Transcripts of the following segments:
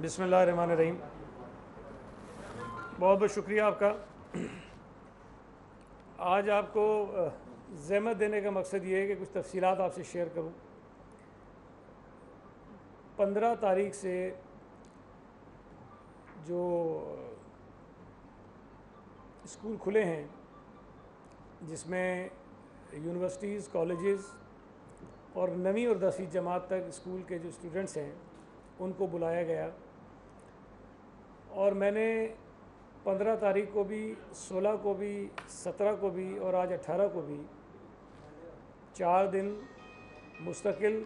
बिस्मिल्लाहिर्रहमानिर्रहीम। बहुत बहुत शुक्रिया आपका। आज आपको ज़हमत देने का मकसद ये है कि कुछ तफसीलात आपसे शेयर करूं। 15 तारीख से जो स्कूल खुले हैं, जिसमें यूनिवर्सिटीज़, कॉलेजेस और 9वीं और 10वीं जमात तक स्कूल के जो स्टूडेंट्स हैं उनको बुलाया गया। और मैंने 15 तारीख को भी, 16 को भी, 17 को भी और आज 18 को भी 4 दिन मुस्तकिल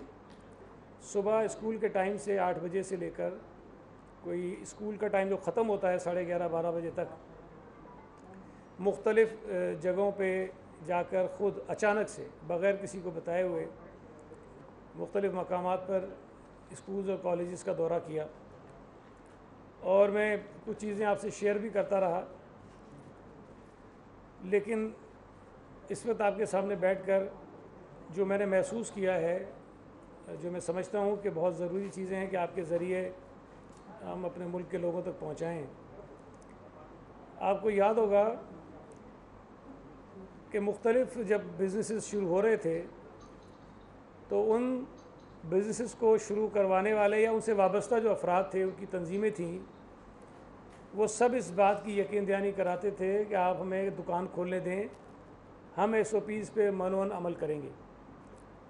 सुबह स्कूल के टाइम से 8 बजे से लेकर कोई स्कूल का टाइम जो ख़त्म होता है 11:30-12 बजे तक, मुख्तलिफ़ जगहों पे जाकर ख़ुद अचानक से बग़ैर किसी को बताए हुए मुख्तलिफ़ मकामात पर स्कूल्स और कॉलेजेस का दौरा किया। और मैं कुछ चीज़ें आपसे शेयर भी करता रहा, लेकिन इस वक्त आपके सामने बैठकर जो मैंने महसूस किया है, जो मैं समझता हूँ कि बहुत ज़रूरी चीज़ें हैं कि आपके ज़रिए हम अपने मुल्क के लोगों तक पहुँचाएँ। आपको याद होगा कि मुख्तलिफ़ जब बिज़नेसेस शुरू हो रहे थे तो उन बिज़नेसेस को शुरू करवाने वाले या उनसे वाबस्ता जो अफराद थे, उनकी तंजीमें थीं, वो सब इस बात की यकीन दहानी कराते थे कि आप हमें दुकान खोलने दें, हम SOPs पे मनोन अमल करेंगे।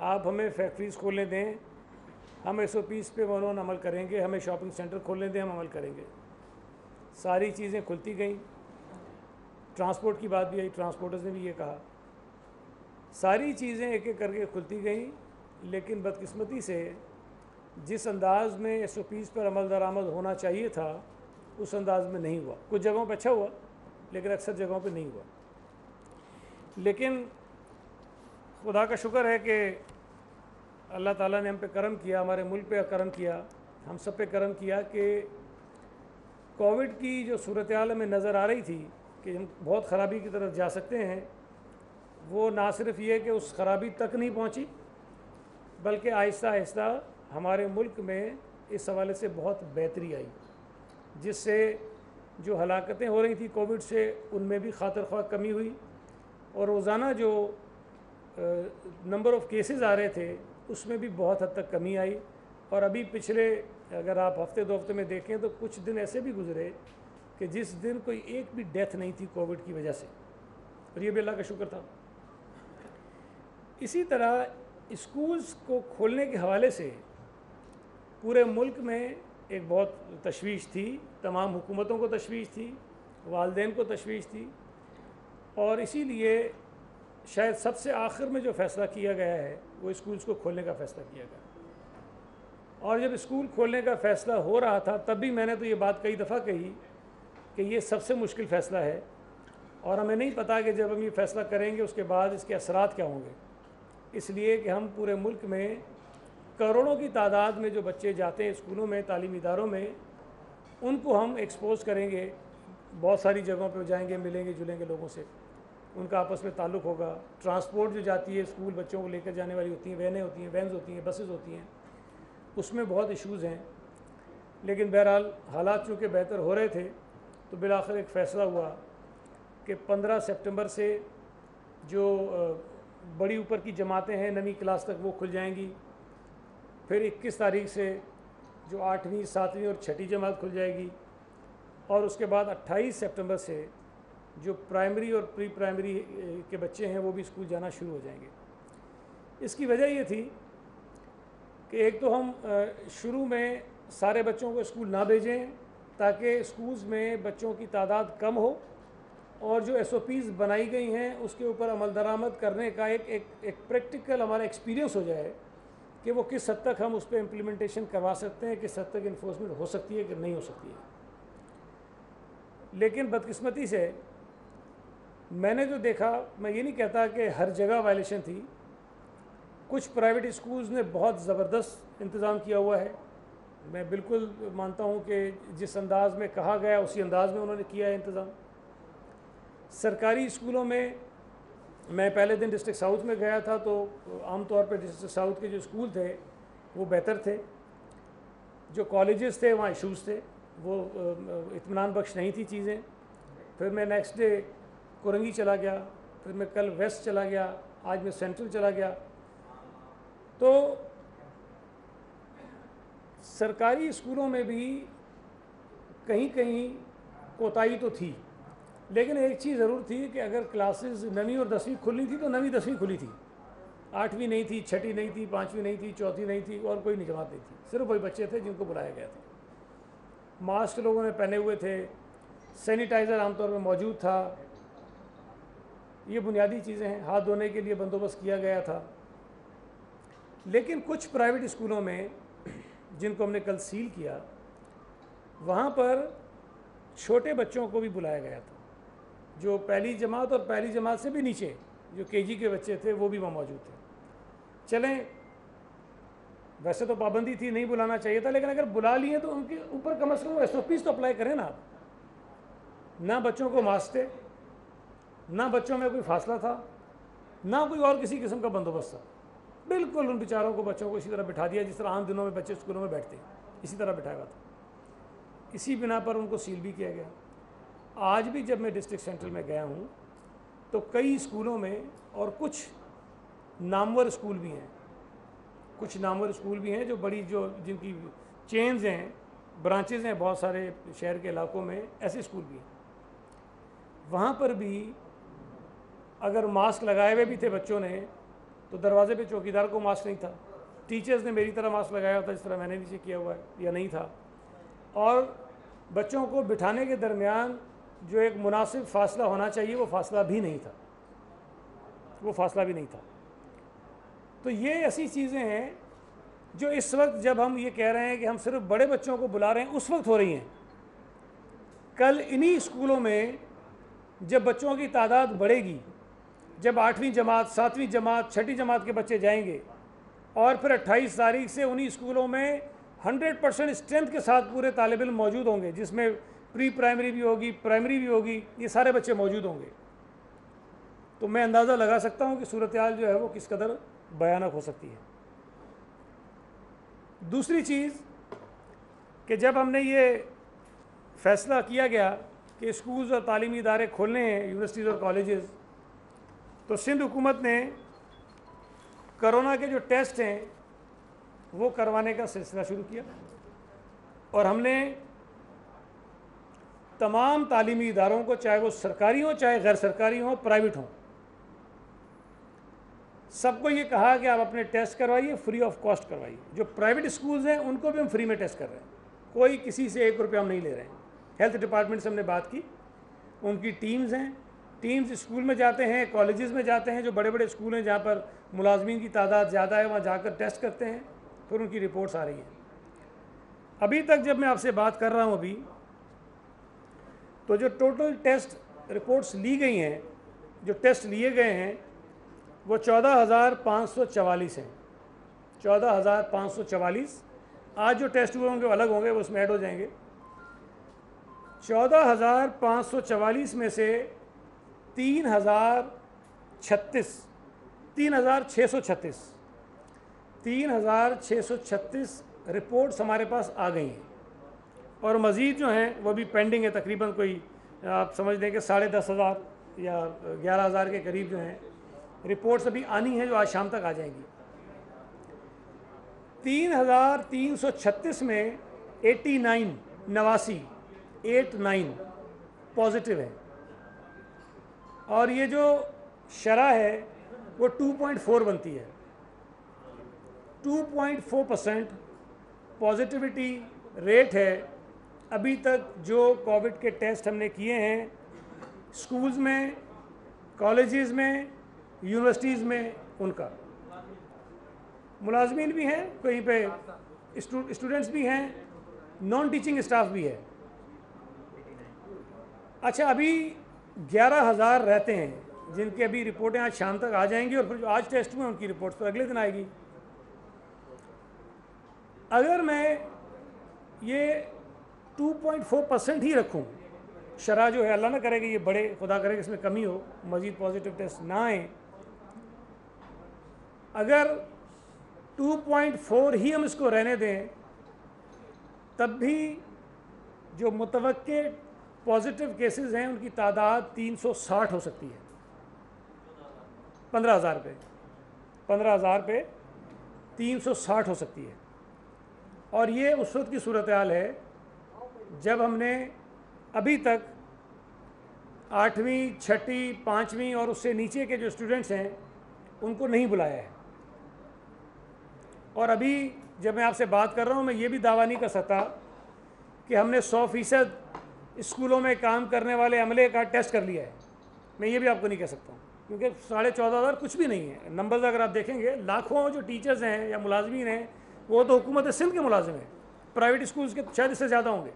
आप हमें फैक्ट्रीज़ खोलने दें, हम SOPs पे मनोन अमल करेंगे। हमें शॉपिंग सेंटर खोलने दें, हम अमल करेंगे। सारी चीज़ें खुलती गईं। ट्रांसपोर्ट की बात भी आई, ट्रांसपोर्टर्स ने भी ये कहा। सारी चीज़ें एक एक करके खुलती गईं, लेकिन बदकिस्मती से जिस अंदाज़ में SOPs पर अमल दरामद होना चाहिए था उस अंदाज़ में नहीं हुआ। कुछ जगहों पर अच्छा हुआ, लेकिन अक्सर जगहों पे नहीं हुआ। लेकिन खुदा का शुक्र है कि अल्लाह ताला ने हम पे करम किया, हमारे मुल्क पे करम किया, हम सब पे करम किया कि कोविड की जो सूरत हाल हमें नज़र आ रही थी कि हम बहुत ख़राबी की तरफ जा सकते हैं, वो ना सिर्फ ये कि उस ख़राबी तक नहीं पहुंची, बल्कि आहिस्ता आहिस्ता हमारे मुल्क में इस हवाले से बहुत बेहतरी आई, जिससे जो हलाकतें हो रही थी कोविड से, उनमें भी खातिर ख्वाह कमी हुई और रोज़ाना जो नंबर ऑफ़ केसेस आ रहे थे उसमें भी बहुत हद तक कमी आई। और अभी पिछले, अगर आप हफ्ते 2 हफ्ते में देखें तो कुछ दिन ऐसे भी गुजरे कि जिस दिन कोई एक भी डेथ नहीं थी कोविड की वजह से, और ये भी अल्लाह का शुक्र था। इसी तरह स्कूल्स को खोलने के हवाले से पूरे मुल्क में एक बहुत तशवीश थी, तमाम हुकूमतों को तशवीश थी, वालिदैन को तशवीश थी। और इसीलिए शायद सबसे आखिर में जो फ़ैसला किया गया है वो स्कूल्स को खोलने का फ़ैसला किया गया। और जब स्कूल खोलने का फ़ैसला हो रहा था तब भी मैंने तो ये बात कई दफ़ा कही कि ये सबसे मुश्किल फ़ैसला है और हमें नहीं पता कि जब हम ये फ़ैसला करेंगे उसके बाद इसके असरात क्या होंगे। इसलिए कि हम पूरे मुल्क में करोड़ों की तादाद में जो बच्चे जाते हैं स्कूलों में, तालीमी इदारों में, उनको हम एक्सपोज़ करेंगे। बहुत सारी जगहों पे जाएंगे, मिलेंगे जुलेंगे लोगों से, उनका आपस में ताल्लुक़ होगा। ट्रांसपोर्ट जो जाती है स्कूल, बच्चों को लेकर जाने वाली होती हैं, वैनें होती हैं, वैन्स होती हैं, बसेस होती हैं, उसमें बहुत इशूज़ हैं। लेकिन बहरहाल हालात चूँकि बेहतर हो रहे थे तो बिलाखिर एक फ़ैसला हुआ कि 15 सितंबर से जो बड़ी ऊपर की जमातें हैं 9वीं क्लास तक वो खुल जाएंगी। फिर 21 तारीख से जो 8वीं, 7वीं और 6ठी जमात खुल जाएगी। और उसके बाद 28 सितंबर से जो प्राइमरी और प्री प्राइमरी के बच्चे हैं वो भी स्कूल जाना शुरू हो जाएंगे। इसकी वजह ये थी कि एक तो हम शुरू में सारे बच्चों को स्कूल ना भेजें ताकि स्कूल्स में बच्चों की तादाद कम हो और जो SOPs बनाई गई हैं उसके ऊपर अमल दरामद करने का एक प्रैक्टिकल हमारा एक्सपीरियंस हो जाए कि वो किस हद तक हम उस पर इम्प्लीमेंटेशन करवा सकते हैं, किस हद तक इन्फोर्समेंट हो सकती है कि नहीं हो सकती है। लेकिन बदकिस्मती से मैंने जो देखा, मैं ये नहीं कहता कि हर जगह वायलेशन थी, कुछ प्राइवेट स्कूल्स ने बहुत ज़बरदस्त इंतज़ाम किया हुआ है। मैं बिल्कुल मानता हूँ कि जिस अंदाज़ में कहा गया उसी अंदाज़ में उन्होंने किया है इंतज़ाम। सरकारी स्कूलों में मैं पहले दिन डिस्ट्रिक्ट साउथ में गया था तो आम तौर पर डिस्ट्रिक्ट साउथ के जो स्कूल थे वो बेहतर थे। जो कॉलेजेस थे वहाँ इशूज़ थे, वो इत्मीनान बख्श नहीं थी चीज़ें। फिर मैं नेक्स्ट डे कोरंगी चला गया, फिर मैं कल वेस्ट चला गया, आज मैं सेंट्रल चला गया। तो सरकारी स्कूलों में भी कहीं कहीं कोताही तो थी, लेकिन एक चीज़ ज़रूर थी कि अगर क्लासेस 9वीं और 10वीं खुली थी तो 9वीं 10वीं खुली थी, 8वीं नहीं थी, 6ठी नहीं थी, 5वीं नहीं थी, 4थी नहीं थी, और कोई जमात नहीं थी। सिर्फ वही बच्चे थे जिनको बुलाया गया था। मास्क लोगों ने पहने हुए थे, सैनिटाइज़र आमतौर पर मौजूद था, ये बुनियादी चीज़ें हैं। हाथ धोने के लिए बंदोबस्त किया गया था। लेकिन कुछ प्राइवेट स्कूलों में जिनको हमने कल सील किया, वहाँ पर छोटे बच्चों को भी बुलाया गया था, जो पहली जमात और पहली जमात से भी नीचे जो केजी के बच्चे थे वो भी वहाँ मौजूद थे। चलें, वैसे तो पाबंदी थी, नहीं बुलाना चाहिए था, लेकिन अगर बुला लिए तो उनके ऊपर कम से कम SOPs तो अप्लाई करें ना। ना बच्चों को मास्क थे, ना बच्चों में कोई फासला था, ना कोई और किसी किस्म का बंदोबस्त था। बिल्कुल उन बेचारों को, बच्चों को इसी तरह बिठा दिया जिस तरह आम दिनों में बच्चे स्कूलों में बैठते हैं, इसी तरह बिठाया हुआ था। इसी बिना पर उनको सील भी किया गया। आज भी जब मैं डिस्ट्रिक्ट सेंट्रल में गया हूँ तो कई स्कूलों में, और कुछ नामवर स्कूल भी हैं, कुछ नामवर स्कूल भी हैं जो बड़ी, जो जिनकी चेन्स हैं, ब्रांचेज़ हैं बहुत सारे शहर के इलाकों में, ऐसे स्कूल भी हैं। वहाँ पर भी अगर मास्क लगाए हुए भी थे बच्चों ने, तो दरवाजे पे चौकीदार को मास्क नहीं था। टीचर्स ने मेरी तरह मास्क लगाया था जिस तरह मैंने नीचे किया हुआ है, या नहीं था। और बच्चों को बिठाने के दरमियान जो एक मुनासिब फ़ासला होना चाहिए, वो फ़ासला भी नहीं था, वो फ़ासला भी नहीं था। तो ये ऐसी चीज़ें हैं जो इस वक्त जब हम ये कह रहे हैं कि हम सिर्फ बड़े बच्चों को बुला रहे हैं, उस वक्त हो रही हैं। कल इन्हीं स्कूलों में जब बच्चों की तादाद बढ़ेगी, जब 8वीं जमात, 7वीं जमात, 6ठी जमात के बच्चे जाएंगे, और फिर 28 तारीख से उन्हीं स्कूलों में 100% स्ट्रेंथ के साथ पूरे तालिब इल्म मौजूद होंगे, जिसमें प्री प्राइमरी भी होगी, प्राइमरी भी होगी, ये सारे बच्चे मौजूद होंगे। तो मैं अंदाज़ा लगा सकता हूँ कि सूरत हाल जो है वो किस कदर भयानक हो सकती है। दूसरी चीज़ कि जब हमने ये फ़ैसला किया गया कि स्कूल्स और तालीमी इदारे खोलने हैं, यूनिवर्सिटीज़ और कॉलेजेस, तो सिंध हुकूमत ने कोरोना के जो टेस्ट हैं वो करवाने का सिलसिला शुरू किया, और हमने तमाम तालीमी इदारों को, चाहे वो सरकारी हो, चाहे गैर सरकारी हो, प्राइवेट हो, सबको ये कहा कि आप अपने टेस्ट करवाइए, फ्री ऑफ कॉस्ट करवाइए। जो प्राइवेट स्कूल्स हैं उनको भी हम फ्री में टेस्ट कर रहे हैं, कोई किसी से 1 रुपया हम नहीं ले रहे हैं। हेल्थ डिपार्टमेंट से हमने बात की, उनकी टीम्स हैं, टीम्स स्कूल में जाते हैं, कॉलेजेस में जाते हैं, जो बड़े बड़े स्कूल हैं जहाँ पर मुलाजमीन की तादाद ज़्यादा है, वहाँ जाकर टेस्ट करते हैं, फिर उनकी रिपोर्ट्स आ रही हैं। अभी तक जब मैं आपसे बात कर रहा हूँ अभी, तो जो टोटल टेस्ट रिपोर्ट्स ली गई हैं, जो टेस्ट लिए गए हैं, वो 14,544 हैं। 14,544। आज जो टेस्ट हुए होंगे वो अलग होंगे, वो उसमें ऐड हो जाएंगे। 14,544 में से 3,636 रिपोर्ट्स हमारे पास आ गई हैं, और मज़ीद जो हैं वो भी पेंडिंग है। तकरीबन कोई आप समझ लें कि 10,500 या 11,000 के करीब जो हैं रिपोर्ट्स अभी आनी हैं, जो आज शाम तक आ जाएंगी। 3,336 में 89 पॉजिटिव है, और ये जो शरह है वो 2.4 बनती है। 2.4% पॉजिटिविटी रेट है अभी तक जो कोविड के टेस्ट हमने किए हैं स्कूल्स में, कॉलेजेस में, यूनिवर्सिटीज़ में। उनका मुलाजमीन भी हैं, कहीं पे स्टूडेंट्स भी हैं, नॉन टीचिंग स्टाफ भी है। अच्छा, अभी 11,000 रहते हैं जिनकी अभी रिपोर्टें आज शाम तक आ जाएंगी, और फिर जो आज टेस्ट हुए उनकी रिपोर्ट्स तो अगले दिन आएगी। अगर मैं ये 2.4% ही रखूं, शरह जो है, अल्लाह ना करे कि ये बड़े, खुदा करे कि इसमें कमी हो, मज़ीद पॉजिटिव टेस्ट ना आए, अगर 2.4 ही हम इसको रहने दें, तब भी जो मुतवक्के पॉजिटिव केसेस हैं उनकी तादाद 360 हो सकती है। 15,000 पे 15,000 पे 360 हो सकती है। और ये उस वक्त की सूरत हाल है जब हमने अभी तक 8वीं, 6ठी, 5वीं और उससे नीचे के जो स्टूडेंट्स हैं उनको नहीं बुलाया है। और अभी जब मैं आपसे बात कर रहा हूँ, मैं ये भी दावा नहीं कर सकता कि हमने 100% स्कूलों में काम करने वाले अमले का टेस्ट कर लिया है। मैं ये भी आपको नहीं कह सकता हूँ, क्योंकि 14,500 कुछ भी नहीं है। नंबर्स अगर आप देखेंगे, लाखों जो टीचर्स हैं या मुलाजमीन हैं वो तो हुकूमत सिंध के मुलाजिम हैं, प्राइवेट स्कूल्स के शायद इससे ज़्यादा होंगे।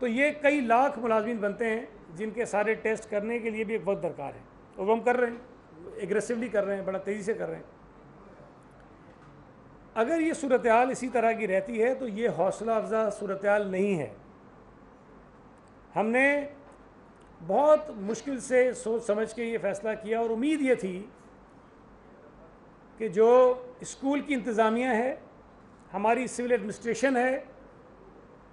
तो ये कई लाख मुलाजमीन बनते हैं जिनके सारे टेस्ट करने के लिए भी एक वक्त दरकार है, और वो हम कर रहे हैं, एग्रेसिवली कर रहे हैं, बड़ा तेज़ी से कर रहे हैं। अगर ये सूरत हाल इसी तरह की रहती है तो ये हौसला अफजा सूरत हाल नहीं है। हमने बहुत मुश्किल से सोच समझ के ये फ़ैसला किया, और उम्मीद ये थी कि जो स्कूल की इंतज़ामिया है, हमारी सिविल एडमिनिस्ट्रेशन है,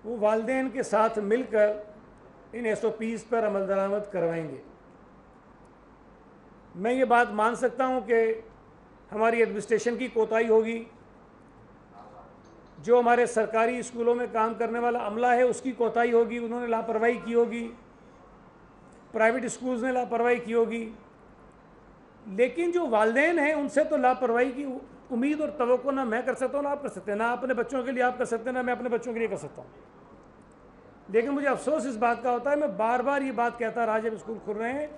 वो वालिदैन के साथ मिलकर इन SOPs पर अमल दरामद करवाएंगे। मैं ये बात मान सकता हूँ कि हमारी एडमिनिस्ट्रेशन की कोताही होगी, जो हमारे सरकारी स्कूलों में काम करने वाला अमला है उसकी कोताही होगी, उन्होंने लापरवाही की होगी, प्राइवेट स्कूल्स ने लापरवाही की होगी। लेकिन जो वालिदैन हैं उनसे तो लापरवाही की उम्मीद और तवक्को ना मैं कर सकता हूँ ना आप कर सकते हैं, ना अपने बच्चों के लिए आप कर सकते हैं, ना मैं अपने बच्चों के लिए कर सकता हूँ। लेकिन मुझे अफसोस इस बात का होता है, मैं बार बार ये बात कहता रहा जब स्कूल खुल रहे हैं,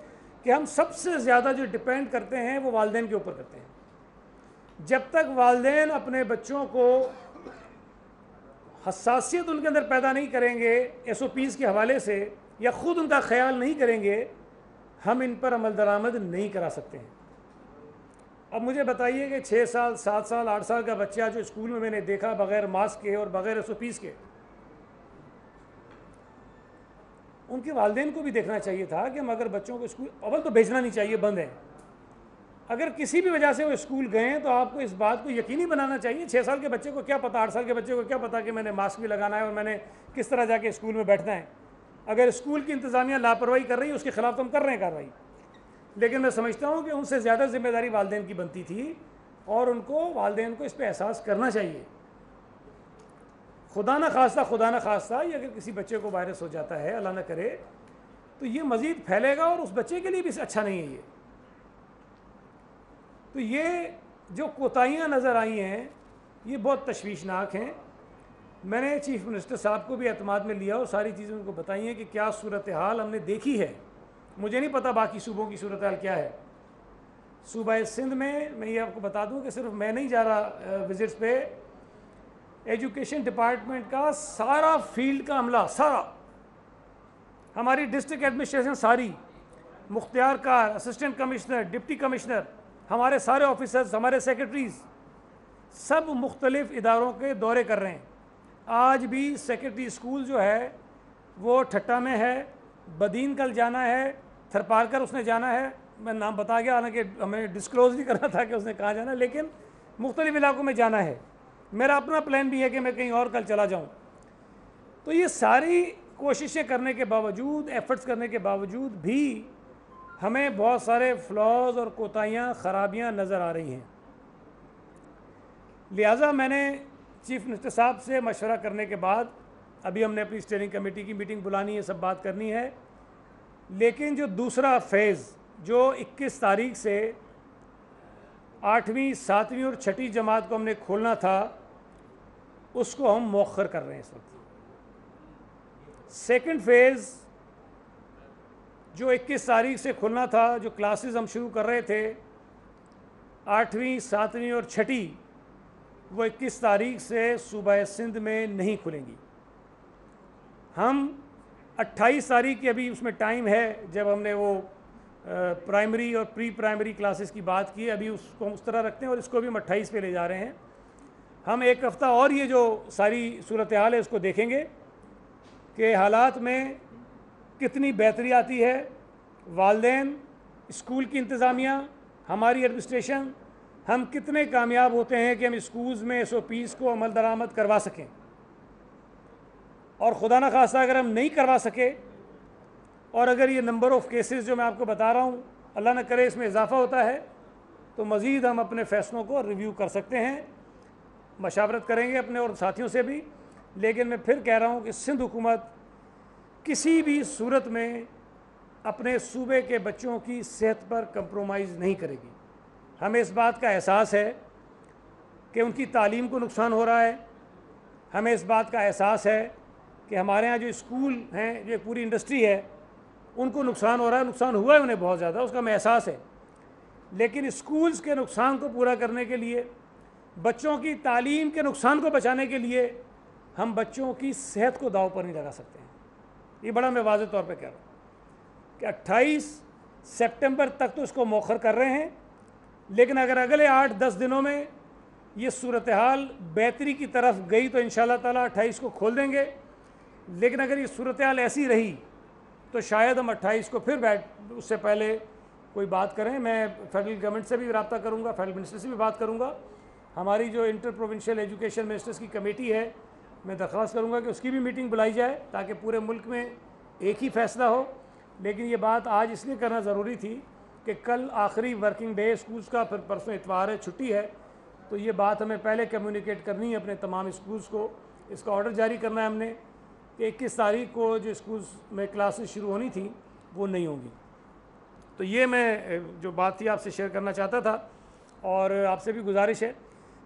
कि हम सबसे ज़्यादा जो डिपेंड करते हैं वो वालिदैन के ऊपर करते हैं। जब तक वालिदैन अपने बच्चों को हसासियत उनके अंदर पैदा नहीं करेंगे SOPs के हवाले से, या ख़ुद उनका ख्याल नहीं करेंगे, हम इन पर अमल दरामद नहीं करा सकते हैं। अब मुझे बताइए कि 6 साल, 7 साल, 8 साल का बच्चा जो स्कूल में मैंने देखा बग़ैर मास्क के और बग़ैर SOPs के, उनके वालिदैन को भी देखना चाहिए था कि हम अगर बच्चों को स्कूल, अव्वल तो भेजना नहीं चाहिए, बंद है। अगर किसी भी वजह से वो स्कूल गए हैं तो आपको इस बात को यकीनी बनाना चाहिए। 6 साल के बच्चे को क्या पता, 8 साल के बच्चे को क्या पता कि मैंने मास्क भी लगाना है और मैंने किस तरह जाके स्कूल में बैठना है। अगर स्कूल की इंतज़ामिया लापरवाही कर रही है उसके ख़िलाफ़ तो हम कर रहे हैं कार्रवाई, लेकिन मैं समझता हूँ कि उनसे ज़्यादा जिम्मेदारी वालिदैन की बनती थी, और उनको वालिदैन को इस पर एहसास करना चाहिए। खुदा न खास्ता ये अगर किसी बच्चे को वायरस हो जाता है, अल्लाह न करे, तो ये मज़ीद फैलेगा और उस बच्चे के लिए भी अच्छा नहीं है। तो ये जो कोताहियाँ नज़र आई हैं ये बहुत तशवीशनाक हैं। मैंने चीफ़ मिनिस्टर साहब को भी एतमाद में लिया और सारी चीज़ें उनको बताई हैं कि क्या सूरत हाल हमने देखी है। मुझे नहीं पता बाकी सूबों की सूरत हाल क्या है। सूबा सिंध में मैं ये आपको बता दूं कि सिर्फ मैं नहीं जा रहा विज़िट्स पे, एजुकेशन डिपार्टमेंट का सारा फील्ड का अमला, सारा, हमारी डिस्ट्रिक्ट एडमिनिस्ट्रेशन सारी, मुख्तियार कार, असिस्टेंट कमिश्नर, डिप्टी कमिश्नर, हमारे सारे ऑफिसर्स, हमारे सेक्रेटरीज़, सब मुख्तलिफ़ इदारों के दौरे कर रहे हैं। आज भी सेक्रेटरी स्कूल जो है वो ठट्टा में है, बदीन कल जाना है, थरपारकर उसने जाना है, मैं नाम बता गया, हालांकि हमें डिस्क्लोज़ नहीं करना था कि उसने कहाँ जाना है, लेकिन मुख्तलिफ़ इलाकों में जाना है। मेरा अपना प्लान भी है कि मैं कहीं और कल चला जाऊँ। तो ये सारी कोशिशें करने के बावजूद, एफ़र्ट्स करने के बावजूद भी हमें बहुत सारे फ्लॉज और कोताहियाँ, ख़राबियाँ नज़र आ रही हैं। लिहाजा मैंने चीफ़ मिनिस्टर साहब से मशवरा करने के बाद अभी हमने अपनी स्टीयरिंग कमेटी की मीटिंग बुलानी है, सब बात करनी है। लेकिन जो दूसरा फेज़ जो 21 तारीख से 8वीं, 7वीं और 6ठी जमात को हमने खोलना था, उसको हम मौखर कर रहे हैं इस वक्त। सेकंड फेज़ जो 21 तारीख से खुलना था, जो क्लासेस हम शुरू कर रहे थे 8वीं, 7वीं और 6ठी, वो 21 तारीख से सूबा सिंध में नहीं खुलेंगी। हम 28 तारीख की अभी उसमें टाइम है, जब हमने वो प्राइमरी और प्री प्राइमरी क्लासेस की बात की, अभी उसको उस तरह रखते हैं और इसको भी हम 28 पे ले जा रहे हैं। हम एक हफ़्ता और ये जो सारी सूरत हाल है उसको देखेंगे कि हालात में कितनी बेहतरी आती है। वालिदैन, स्कूल की इंतज़ामिया, हमारी एडमिनिस्ट्रेशन, हम कितने कामयाब होते हैं कि हम स्कूल्स में SOPs को अमल दरामद करवा सकें। और खुदा न खास्ता अगर हम नहीं करवा सके और अगर ये नंबर ऑफ़ केसेस जो मैं आपको बता रहा हूँ अल्लाह न करे इसमें इजाफ़ा होता है तो मज़ीद हम अपने फ़ैसलों को रिव्यू कर सकते हैं, मशावरत करेंगे अपने और साथियों से भी। लेकिन मैं फिर कह रहा हूँ कि सिंध हुकूमत किसी भी सूरत में अपने सूबे के बच्चों की सेहत पर कंप्रोमाइज़ नहीं करेगी। हमें इस बात का एहसास है कि उनकी तालीम को नुकसान हो रहा है, हमें इस बात का एहसास है कि हमारे यहाँ जो स्कूल हैं, जो पूरी इंडस्ट्री है, उनको नुकसान हो रहा है, नुकसान हुआ है उन्हें बहुत ज़्यादा, उसका हमें एहसास है। लेकिन स्कूल्स के नुकसान को पूरा करने के लिए, बच्चों की तालीम के नुकसान को बचाने के लिए हम बच्चों की सेहत को दांव पर नहीं लगा सकते हैं। ये बड़ा मैं वाज़ेह तौर पे कह रहा हूँ कि 28 सितंबर तक तो इसको मौखर कर रहे हैं, लेकिन अगर अगले 8-10 दिनों में ये सूरत हाल बेहतरी की तरफ गई तो इंशाअल्लाह ताला 28 को खोल देंगे। लेकिन अगर ये सूरत हाल ऐसी रही तो शायद हम 28 को फिर उससे पहले कोई बात करें। मैं फेडरल गवर्नमेंट से भी रब्ता करूँगा, फेडरल मिनिस्टर से भी बात करूँगा। हमारी जो इंटर प्रोविंशियल एजुकेशन मिनिस्टर्स की कमेटी है, मैं दरख्वास्त करूँगा कि उसकी भी मीटिंग बुलाई जाए ताकि पूरे मुल्क में एक ही फ़ैसला हो। लेकिन ये बात आज इसलिए करना ज़रूरी थी कि कल आखिरी वर्किंग डे स्कूल्स का, फिर परसों इतवार है, छुट्टी है, तो ये बात हमें पहले कम्युनिकेट करनी है अपने तमाम स्कूल्स को। इसका ऑर्डर जारी करना है हमने कि 21 तारीख को जो स्कूल्स में क्लासेस शुरू होनी थी वो नहीं होंगी। तो ये मैं जो बात थी आपसे शेयर करना चाहता था। और आपसे भी गुजारिश है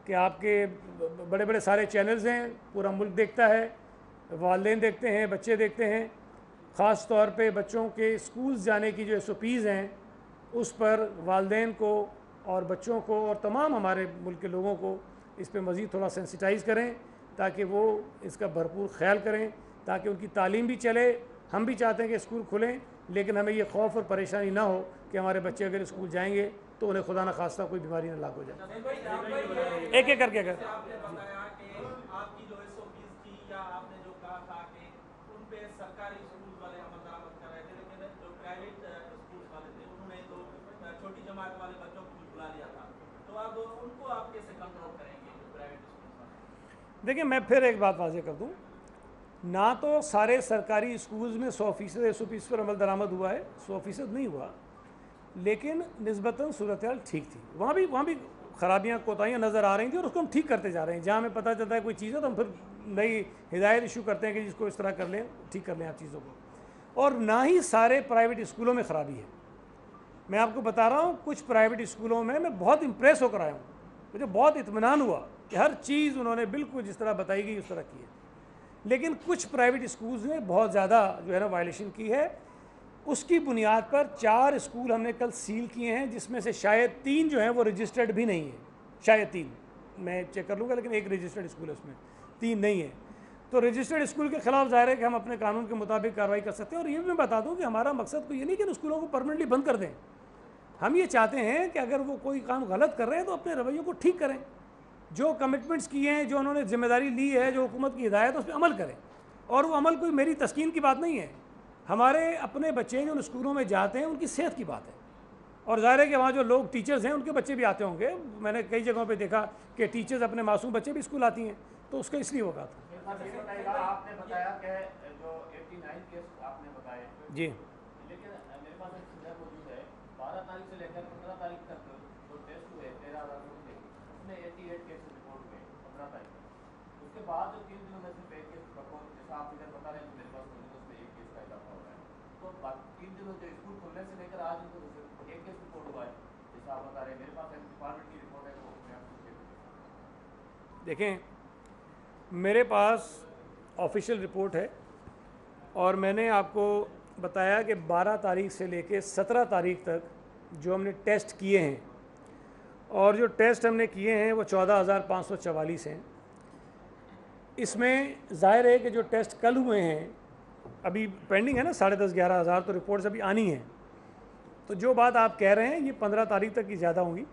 कि आपके बड़े बड़े सारे चैनल्स हैं, पूरा मुल्क देखता है, वालिदैन देखते हैं, बच्चे देखते हैं। ख़ास तौर पे बच्चों के स्कूल्स जाने की जो SOPs हैं उस पर वालिदैन को और बच्चों को और तमाम हमारे मुल्क के लोगों को इस पे मज़ीद थोड़ा सेंसिटाइज़ करें ताकि वो इसका भरपूर ख्याल करें, ताकि उनकी तालीम भी चले। हम भी चाहते हैं कि स्कूल खुलें, लेकिन हमें ये खौफ और परेशानी ना हो कि हमारे बच्चे अगर स्कूल जाएंगे तो उन्हें खुदा न खास्ता कोई बीमारी न लाग हो जाए। एक एक करके अगर देखिए, मैं फिर एक बात वाज़ेह कर दूँ, ना तो सारे सरकारी स्कूल्स में 100% SOPs पर अमल दरामद हुआ है, 100% नहीं हुआ, लेकिन निस्बतन सूरत हाल ठीक थी। वहाँ भी ख़राबियाँ, कोताहियाँ नज़र आ रही थी और उसको हम ठीक करते जा रहे हैं। जहाँ हमें पता चलता है कोई चीज़ है तो हम फिर नई हिदायत इशू करते हैं कि जिसको इस तरह कर लें, ठीक कर लें आप चीज़ों को। और ना ही सारे प्राइवेट स्कूलों में ख़राबी है। मैं आपको बता रहा हूँ, कुछ प्राइवेट स्कूलों में मैं बहुत इम्प्रेस होकर आया हूँ, मुझे बहुत इत्मीनान हुआ कि हर चीज़ उन्होंने बिल्कुल जिस तरह बताई गई उस तरह की है। लेकिन कुछ प्राइवेट स्कूल्स ने बहुत ज़्यादा जो है ना वायलेशन की है। उसकी बुनियाद पर 4 स्कूल हमने कल सील किए हैं, जिसमें से शायद 3 जो हैं वो रजिस्टर्ड भी नहीं है, शायद 3, मैं चेक कर लूँगा, लेकिन एक रजिस्टर्ड स्कूल है, उसमें 3 नहीं है। तो रजिस्टर्ड स्कूल के ख़िलाफ़ ज़ाहिर है कि हम अपने कानून के मुताबिक कार्रवाई कर सकते हैं। और ये भी मैं बता दूँ कि हमारा मकसद तो ये नहीं कि इन स्कूलों को परमानेंटली बंद कर दें। हम ये चाहते हैं कि अगर वो कोई काम गलत कर रहे हैं तो अपने रवैयों को ठीक करें, जो कमिटमेंट्स किए हैं, जो उन्होंने जिम्मेदारी ली है, जो हुकूमत की हिदायत है, उस पर अमल करें। और वो अमल कोई मेरी तस्कीन की बात नहीं है, हमारे अपने बच्चे जो उन स्कूलों में जाते हैं उनकी सेहत की बात है। और ज़ाहिर है कि वहाँ जो लोग टीचर्स हैं उनके बच्चे भी आते होंगे। मैंने कई जगहों पे देखा कि टीचर्स अपने मासूम बच्चे भी स्कूल आती हैं, तो उसका इसलिए वो बात है। आपने बताया कि जो 89 केस आपने बताए जी, लेकिन मेरे पास एक संदर्भ मौजूद है, 12 तारीख से लेकर 15 तारीख तक जो टेस्ट हुए 13,000 लोगों के, उसमें 88 केस रिपोर्ट हुए 15 तारीख तक। उसके बाद जो 3 दिनों में सिर्फ 1 केस प्रपोज, जैसा आप इधर बता रहे हैं, मेरे पास मौजूद है, उसमें 1 केस का इजाफा हो रहा है। तो 3 दिनों जो स्कूल खुलने से लेकर आज उनको 1 केस रिपोर्ट हुआ है, जैसा आप बता रहे हैं। मेरे पास एक डिपार्टमेंट की रिपोर्ट है, वो मैं आपको देखें, मेरे पास ऑफिशियल रिपोर्ट है और मैंने आपको बताया कि 12 तारीख से लेके 17 तारीख तक जो हमने टेस्ट किए हैं, और जो टेस्ट हमने किए हैं वो 14,544 हैं। इसमें ज़ाहिर है कि जो टेस्ट कल हुए हैं अभी पेंडिंग है ना, 10,500-11 हज़ार, तो रिपोर्ट्स अभी आनी हैं। तो जो बात आप कह रहे हैं ये 15 तारीख तक की ज़्यादा होंगी,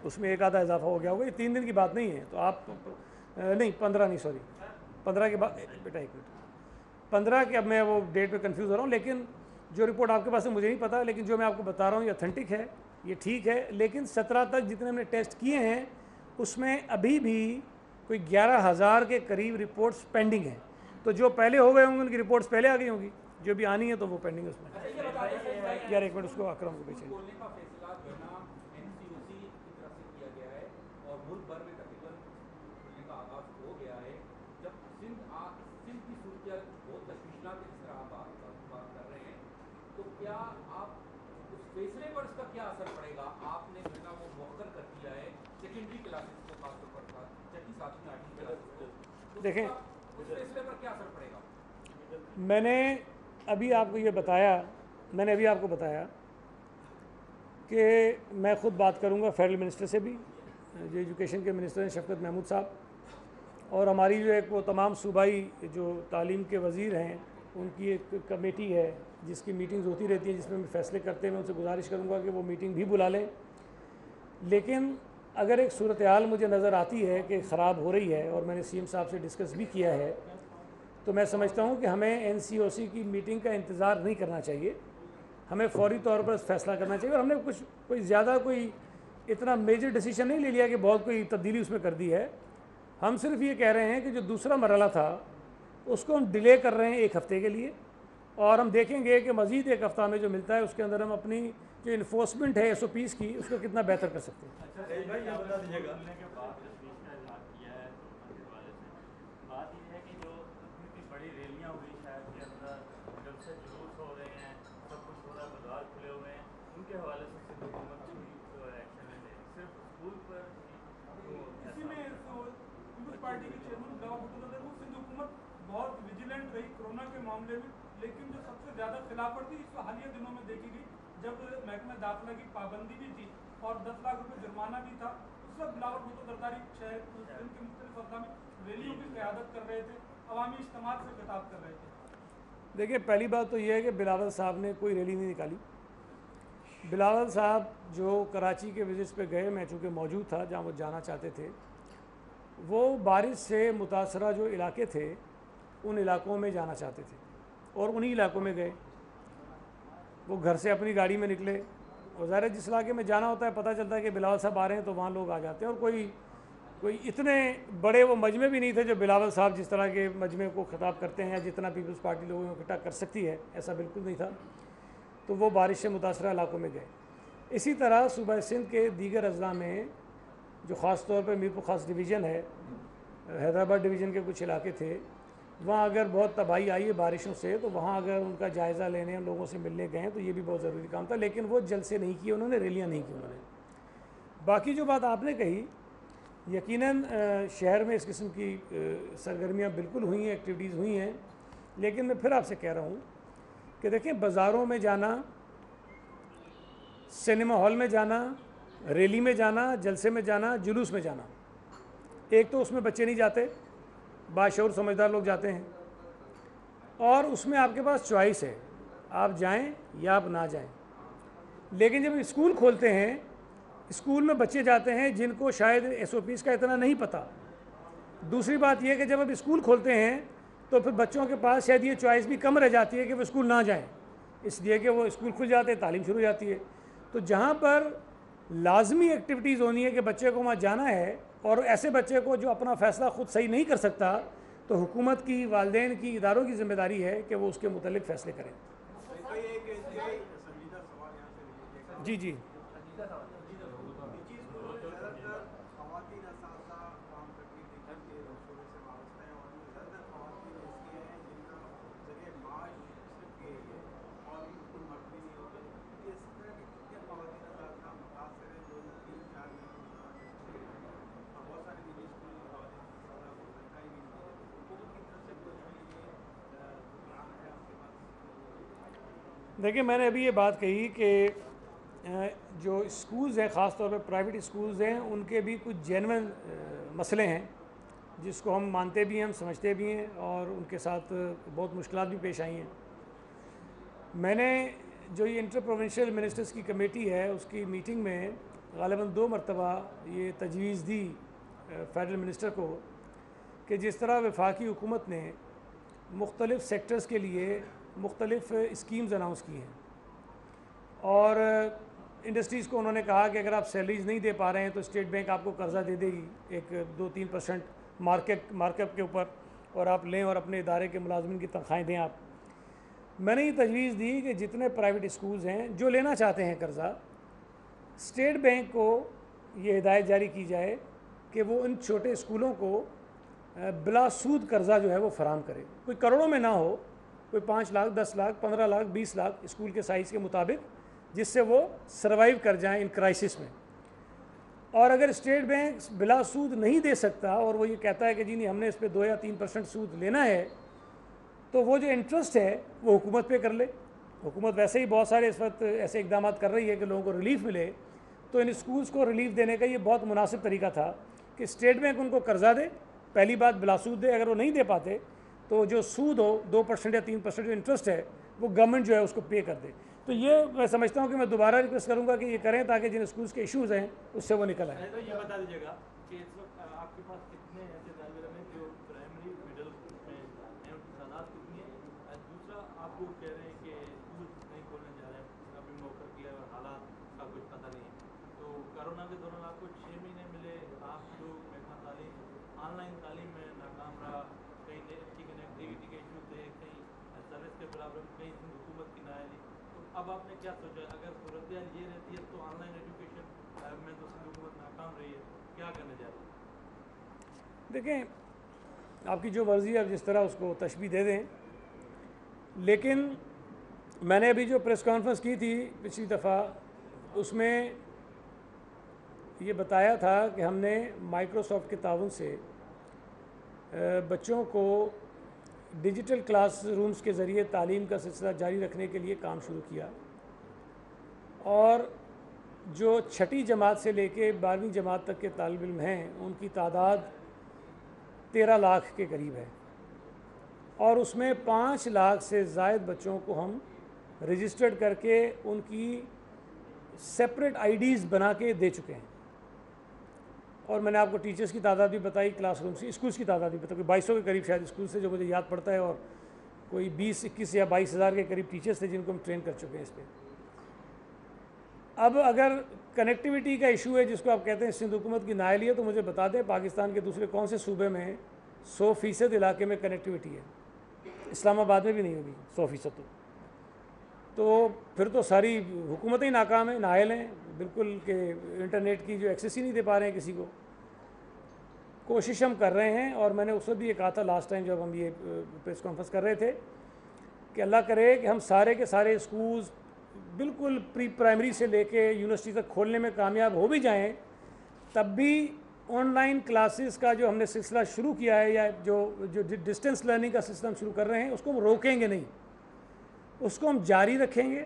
उसमें एक आधा इजाफा हो गया होगा। ये 3 दिन की बात नहीं है, तो आप नहीं 15 नहीं, सॉरी 15 के बाद, बेटा एक मिनट, 15 के, अब मैं वो डेट पे कंफ्यूज हो रहा हूँ। लेकिन जो रिपोर्ट आपके पास है मुझे नहीं पता, लेकिन जो मैं आपको बता रहा हूँ ये ऑथेंटिक है, ये ठीक है। लेकिन 17 तक जितने हमने टेस्ट किए हैं उसमें अभी भी कोई 11,000 के करीब रिपोर्ट्स पेंडिंग हैं। तो जो पहले हो गए होंगे उनकी रिपोर्ट्स पहले आ गई होंगी, जो भी आनी है तो वो पेंडिंग है उसमें। यार एक मिनट उसको अकरम को पीछे। बोलने का फैसला बिना एनसीओसी की तरफ से किया गया है और मुल्क भर में तकरीबन खुलने का आगाज हो गया है। जब सिंध की सूरत बहुत तशवीशनाक है, जिस तरह आप बात कर रहे हैं, तो क्या आप उस फैसले पर इसका क्या असर पड़ेगा? आपने जो है ना वो मौखर कर दिया है सेकेंडरी क्लासेस को, खासतौर पर छठी सातवीं आठवीं क्लासेस को, तो देखें उस फैसले पर क्या असर पड़ेगा? मैंने अभी आपको बताया कि मैं ख़ुद बात करूंगा फेडरल मिनिस्टर से भी, जो एजुकेशन के मिनिस्टर हैं शफकत महमूद साहब, और हमारी जो एक वो तमाम सूबाई जो तालीम के वज़ीर हैं उनकी एक कमेटी है जिसकी मीटिंग्स होती रहती हैं, जिसमें मैं फ़ैसले करते हैं। मैं उनसे गुजारिश करूंगा कि वो मीटिंग भी बुला लें। लेकिन अगर एक सूरत हाल मुझे नज़र आती है कि ख़राब हो रही है, और मैंने सीएम साहब से डिस्कस भी किया है, तो मैं समझता हूँ कि हमें एनसीओसी की मीटिंग का इंतज़ार नहीं करना चाहिए, हमें फौरी तौर पर फ़ैसला करना चाहिए। और हमने कोई इतना मेजर डिसीजन नहीं ले लिया कि बहुत कोई तब्दीली उसमें कर दी है। हम सिर्फ ये कह रहे हैं कि जो दूसरा मरहला था उसको हम डिले कर रहे हैं 1 हफ़्ते के लिए, और हम देखेंगे कि मज़ीद 1 हफ़्ता में जो मिलता है उसके अंदर हम अपनी जो इन्फोर्समेंट है SOPs की उसको कितना बेहतर कर सकते हैं। अच्छा भाई ये बता दीजिएगा के बाद तशवीश का इजहार किया है तो के हवाले से बात ये है कि जो इतनी बड़ी रैलियाँ हुई शहर के अंदर, जब से जुलूस हो रहे हैं, सब कुछ हो रहा है, बाजार खुले हुए हैं, उनके हवाले से सिंध हुकूमत कोई एक्शन नहीं ले रही, सिर्फ स्कूल पर इसी में पीपल्स पार्टी के चेयरमैन गवाह भुट्टो नजर वो सिंध हुकूमत बहुत विजिलेंट रही कोरोना के मामले में, लेकिन जो सबसे ज़्यादा खिलाफवर्जी इस हालिया दिनों में देखी गई जब महकमा दाखिला की पाबंदी भी थी और 10 लाख रुपए जुर्माना भी था, उस वक्त बिलावल भुट्टो जरदारी शहर के मुख्तलिफ अजला में रैलियों की क़यादत कर रहे थे, अवामी इज्तिमा से खिताब कर रहे थे। देखिए, पहली बात तो यह है कि बिलावल साहब ने कोई रैली नहीं निकाली। बिलावल साहब जो कराची के विजिट्स पे गए, मैं चूँकि मौजूद था जहाँ वो जाना चाहते थे, वो बारिश से मुतासरा जो इलाके थे उन इलाकों में जाना चाहते थे और उन्हीं इलाकों में गए। वो घर से अपनी गाड़ी में निकले और ज़ाहिर है जिस इलाके में जाना होता है पता चलता है कि बिलावल साहब आ रहे हैं तो वहाँ लोग आ जाते हैं। और कोई इतने बड़े वो मजमे भी नहीं थे जो बिलावल साहब जिस तरह के मजमे को ख़िताब करते हैं या जितना पीपल्स पार्टी लोगों को इकट्ठा कर सकती है, ऐसा बिल्कुल नहीं था। तो वो बारिश से मुतासरा इलाकों में गए। इसी तरह सूबा सिंध के दीगर अजला में जो ख़ास तौर पर मीरपुर ख़ास डिवीज़न है, हैदराबाद डिवीज़न के कुछ इलाके थे, वहाँ अगर बहुत तबाही आई है बारिशों से, तो वहाँ अगर उनका जायज़ा लेने लोगों से मिलने गए तो ये भी बहुत ज़रूरी काम था। लेकिन वो जल से नहीं किए उन्होंने, रैलियाँ नहीं की उन्होंने। बाकी जो बात आपने कही, यकीनन शहर में इस किस्म की सरगर्मियाँ बिल्कुल हुई हैं, एक्टिविटीज़ हुई हैं। लेकिन मैं फिर आपसे कह रहा हूँ कि देखें, बाज़ारों में जाना, सिनेमा हॉल में जाना, रैली में जाना, जलसे में जाना, जुलूस में जाना, एक तो उसमें बच्चे नहीं जाते, बाशऊर समझदार लोग जाते हैं, और उसमें आपके पास चॉइस है, आप जाएं या आप ना जाएं। लेकिन जब स्कूल खोलते हैं, स्कूल में बच्चे जाते हैं जिनको शायद SOPs का इतना नहीं पता। दूसरी बात यह कि जब अब स्कूल खोलते हैं तो फिर बच्चों के पास शायद ये चॉइस भी कम रह जाती है कि वो स्कूल ना जाएं, इसलिए कि वो स्कूल खुल जाते हैं, तालीम शुरू हो जाती है। तो जहाँ पर लाजमी एक्टिविटीज़ होनी है कि बच्चे को वहाँ जाना है, और ऐसे बच्चे को जो अपना फ़ैसला ख़ुद सही नहीं कर सकता, तो हुकूमत की, वालिदैन की, इदारों की ज़िम्मेदारी है कि वो उसके मुतल्लिक़ फ़ैसले करें। जी जी देखिए, मैंने अभी ये बात कही कि जो स्कूल्स हैं, ख़ास तौर पर प्राइवेट स्कूल्स हैं, उनके भी कुछ जेन्युइन मसले हैं जिसको हम मानते भी हैं, हम समझते भी हैं, और उनके साथ बहुत मुश्किलात भी पेश आई हैं। मैंने जो ये इंटर प्रोविंशियल मिनिस्टर्स की कमेटी है, उसकी मीटिंग में ग़ालिबन 2 मरतबा ये तजवीज़ दी फेडरल मिनिस्टर को कि जिस तरह वफाकी हुकूमत ने मुख्तलिफ़ सेक्टर्स के लिए मुख्तलिफ़ स्कीम्स अनाउंस की हैं, और इंडस्ट्रीज़ को उन्होंने कहा कि अगर आप सैलरीज नहीं दे पा रहे हैं तो स्टेट बैंक आपको कर्जा दे देगी, एक 2-3% मार्कअप के ऊपर, और आप लें और अपने इदारे के मुलाजमिन की तनख्वाहें दें आप। मैंने ये तजवीज़ दी कि जितने प्राइवेट स्कूल्स हैं जो लेना चाहते हैं कर्ज़ा, स्टेट बैंक को ये हिदायत जारी की जाए कि वो इन छोटे स्कूलों को बिला सूद कर्ज़ा जो है वो फराम करे। कोई करोड़ों में ना हो, कोई 5 लाख, 10 लाख, 15 लाख, 20 लाख स्कूल के साइज़ के मुताबिक, जिससे वो सर्वाइव कर जाएं इन क्राइसिस में। और अगर स्टेट बैंक बिला सूद नहीं दे सकता और वो ये कहता है कि जी नहीं हमने इस पर 2 या 3% सूद लेना है, तो वो जो इंटरेस्ट है वो हुकूमत पे कर ले। हुकूमत वैसे ही बहुत सारे इस वक्त ऐसे इकदाम कर रही है कि लोगों को रिलीफ मिले, तो इन स्कूल्स को रिलीफ देने का ये बहुत मुनासिब तरीका था कि स्टेट बैंक उनको कर्जा दे, पहली बात बिला सूद दे। अगर वो नहीं दे पाते तो जो सूद हो 2% या 3% जो इंटरेस्ट है वो गवर्नमेंट जो है उसको पे कर दे। तो ये मैं समझता हूँ कि मैं दोबारा रिक्वेस्ट करूँगा कि ये करें ताकि जिन स्कूल्स के इश्यूज़ हैं उससे वो निकल आए। तो ये बता दीजिएगा कि इस वक्त आपके पास कितने ऐसे तालिब हैं जो प्राइमरी मिडिल में हैं, उनकी तादाद कितनी है? दूसरा, आप लोग कह रहे हैं कि स्कूल नहीं खोलने जा रहे हैं, अभी मौका किया और हालात का कुछ पता नहीं है। तो कोरोना के दौरान आपको 6 महीने मिले, आप जो महकमा तालीम ऑनलाइन तालीम में नाकाम रहा, कहीं नेट की कनेक्टिविटी के इशू थे, कहीं सर्विस के प्रॉब्लम, कहीं हुकूमत की नाअहली। तो अब आपने क्या सोचा? अगर सूरत ये रहती है तो ऑनलाइन एजुकेशन में तो सिंध हुकूमत नाकाम रही है, क्या करने जा रही है? देखें, आपकी जो मर्ज़ी है जिस तरह उसको तशबीह दे दें, लेकिन मैंने अभी जो प्रेस कॉन्फ्रेंस की थी पिछली दफ़ा, उसमें ये बताया था कि हमने माइक्रोसॉफ्ट के ताउन से बच्चों को डिजिटल क्लास रूम्स के ज़रिए तालीम का सिलसिला जारी रखने के लिए काम शुरू किया, और जो 6ठी जमात से लेके 12वीं जमात तक के तालिब इल्म हैं उनकी तादाद 13 लाख के करीब है, और उसमें 5 लाख से ज़ायद बच्चों को हम रजिस्टर्ड करके उनकी सेपरेट आईडीज़ बना के दे चुके हैं। और मैंने आपको टीचर्स की तादाद भी बताई, क्लासरूम से स्कूल्स की तादाद भी बताई, कोई 2200 के करीब शायद स्कूल से जो मुझे याद पड़ता है, और कोई 20, 21 या 22 हज़ार के करीब टीचर्स थे जिनको हम ट्रेन कर चुके हैं इस पर। अब अगर कनेक्टिविटी का इशू है जिसको आप कहते हैं सिंध हुकूमत की नाअहली है, तो मुझे बता दें पाकिस्तान के दूसरे कौन से सूबे में 100% इलाके में कनेक्टिविटी है? इस्लामाबाद में भी नहीं होगी 100%। तो फिर तो सारी हुकूमतें ही नाकाम हैं, नाअहल हैं बिल्कुल, कि इंटरनेट की जो एक्सेस ही नहीं दे पा रहे हैं किसी को। कोशिश हम कर रहे हैं, और मैंने उस वक्त भी ये कहा था लास्ट टाइम जब हम ये प्रेस कॉन्फ्रेंस कर रहे थे कि अल्लाह करे कि हम सारे के सारे स्कूल्स बिल्कुल प्री प्राइमरी से लेके यूनिवर्सिटी तक खोलने में कामयाब हो भी जाएं, तब भी ऑनलाइन क्लासेस का जो हमने सिलसिला शुरू किया है, या जो डिस्टेंस लर्निंग का सिस्टम शुरू कर रहे हैं, उसको हम रोकेंगे नहीं, उसको हम जारी रखेंगे।